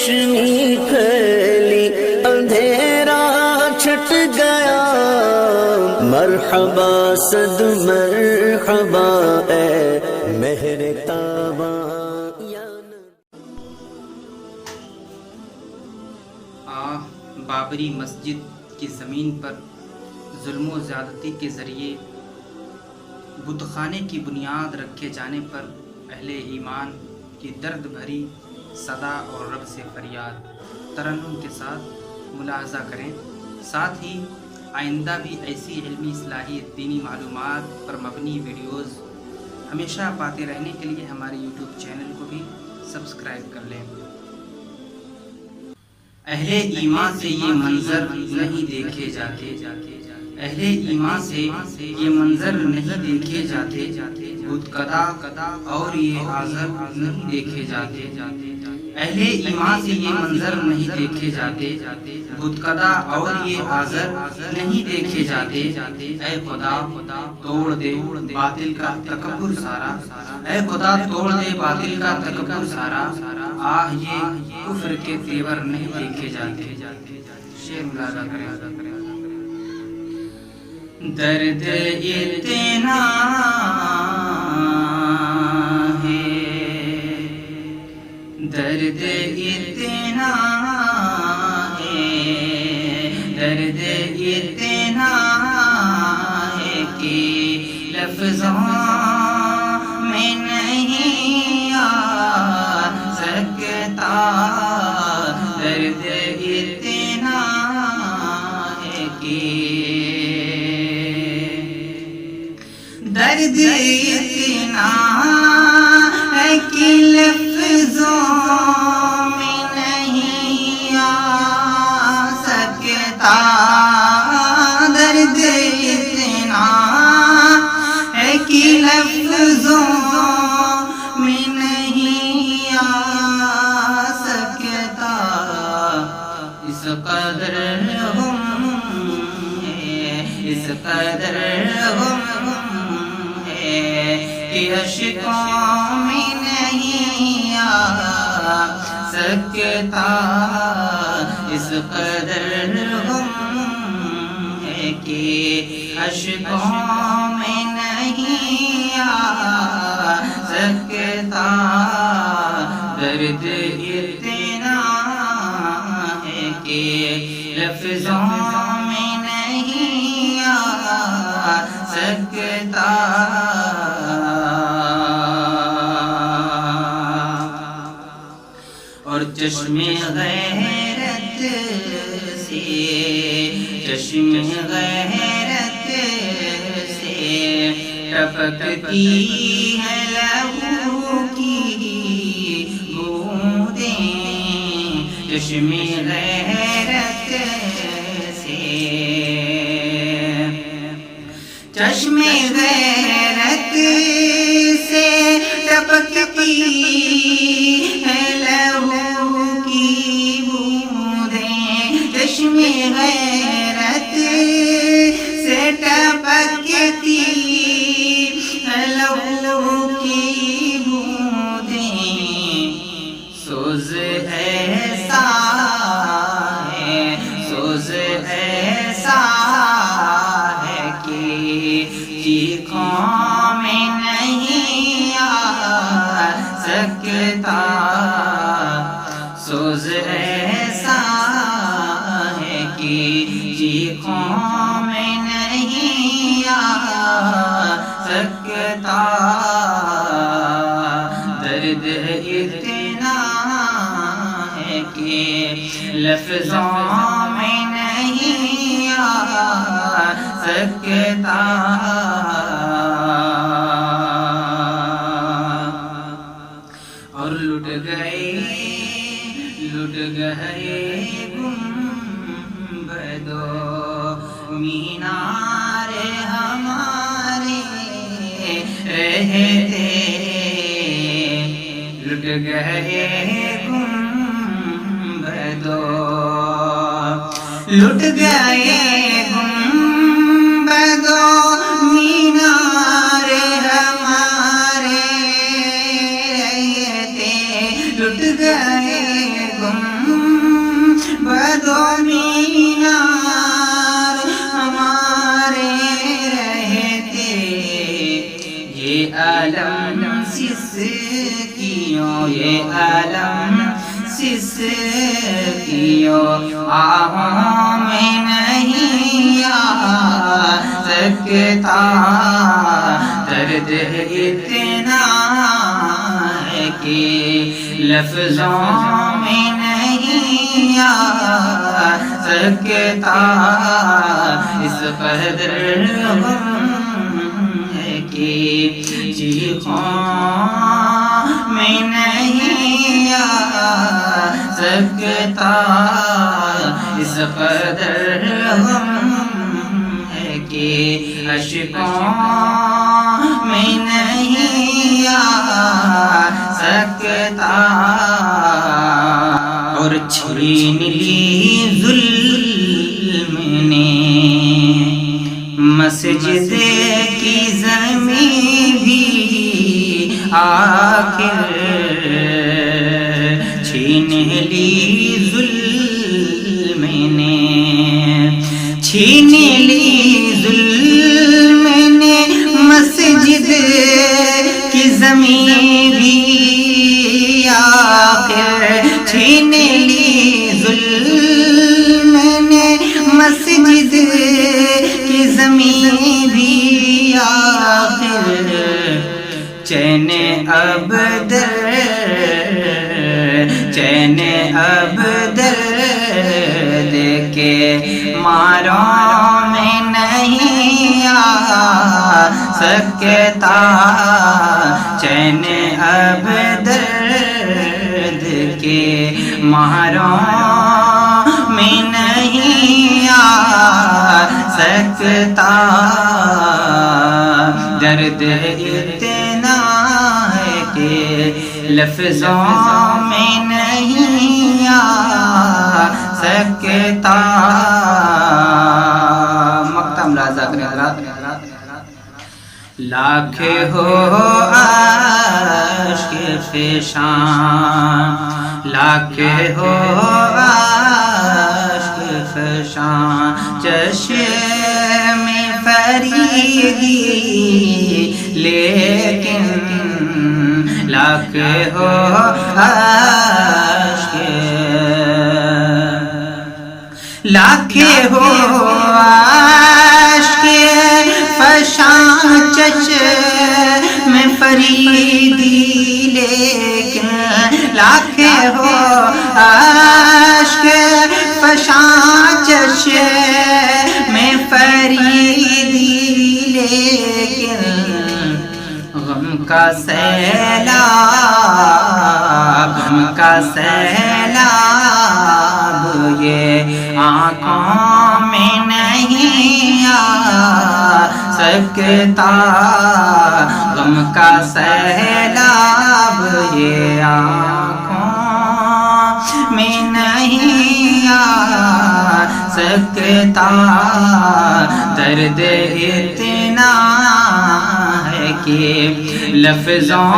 روشنی کھلی اندھیرا چھٹ گیا، مرحبا صد مرحبا اے مہر تاباں یا بابری مسجد کی زمین پر ظلم و زیادتی کے ذریعے بت خانے کی بنیاد رکھے جانے پر اہل ایمان کی درد بھری صدا اور رب سے فریاد ترنم کے ساتھ ملاحظہ کریں۔ ساتھ ہی آئندہ بھی ایسی علمی اصلاحی دینی معلومات پر مبنی ویڈیوز ہمیشہ پاتے رہنے کے لیے ہمارے یوٹیوب چینل کو بھی سبسکرائب کر لیں۔ اہل ایمان سے یہ منظر نہیں دیکھے جاتے، اہل ایمان سے یہ منظر نہیں دیکھے جاتے، بت کدا اور یہ آزر نہیں دیکھے جاتے، اہل ایمان سے یہ منظر نہیں دیکھے جاتے، بت کدا اور یہ آزر نہیں دیکھے جاتے۔ اے خدا توڑ دے باطل کا تکبر سارا، اے خدا توڑ دے باطل کا تکبر سارا، آہ یہ کفر کے تیور نہیں دیکھے جاتے۔ شعر ملاحظہ کریں۔ درد اتنا ہے، درد اتنا ہے، درد اتنا ہے کہ لفظوں میں نہیں آ سکتا، درد اتنا ہے کہ درد اتنا ہے کہ لفظوں میں نہیں آ سکتا، درد اتنا ہے کہ لفظوں میں نہیں آ سکتا، اس قدر ہم ہیں، اس قدر ہم کہ اشکوں میں نہیں آ سکتا، اس قدر ہم ہے کہ اشکوں میں نہیں آ سکتا، درد اتنا ہے کہ لفظوں میں نہیں آ سکتا۔ اور چشم غیرت سے، چشم غیرت سے ٹپکتی ہے لہو کی بوندیں، چشم غیرت سے، چشم غیرت سے ٹپکتی ہے لہو کی بوندیں، چشم غیرت سے ٹپکتی ہے لہو کی بوندیں، سوز ایسا ہے، سوز ایسا ہے کہ چیخوں میں نہیں آ سکتا، سوز ایسا ہے کہ چیخوں میں نہیں آ سکتا، درد اتنا ہے کہ لفظوں میں نہیں آ سکتا۔ اور لٹ گئے گنبد و مینار ہمارے رہتے، لٹ گئے گنبد لٹ گئے گنبد و مینار ہمارے رہتے، لٹ گئے گنبد بدو مینار ہمارے رہتے یہ عالم سس کیوں یہ عالم سس کیوں آہوں میں نہیں آ سکتا درد اتنا ہے کہ لفظوں میں نہیں آ سکتا اس قدر ہے کہ چیخوں میں نہیں آ سکتا اس قدر ہے کہ اشکوں میں نہیں آ سکتا اور چھین لی ظلم نے مسجد کی زمین بھی آخر چھین لی ظلم نے چھین لی ظلم نے مسجد کی زمین بھی آخر چھین لی ظلم نے مسجد کی زمین بھی آخر چین اب درد کے ماروں میں نہیں آ سکتا چین اب درد کے ماروں میں نہیں آ سکتا درد اتنا ہے کہ لفظوں میں نہیں آ سکتا مقطع ملاحظہ کریں حضرات لاکھ ہو عشق فشان لاکھ ہو عشق فشان چشم فریدی لیکن لاکھ ہو عشق لاکھ ہو عشق فشان چشم فریدی لیکن لاکھ ہو عشق فشان چشم فریدی لیکن غم کا سیلاب یہ آنکھوں میں نہیں آ سکتا غم کا سیلاب یہ آنکھوں میں نہیں آ سکتا درد اتنا ہے کہ لفظوں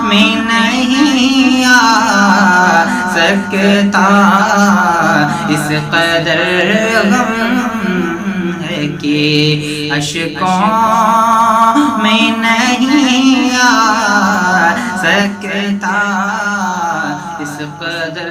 میں نہیں آ سکتا اس قدر غم ہے کہ اشکوں میں نہیں آ سکتا اس قدر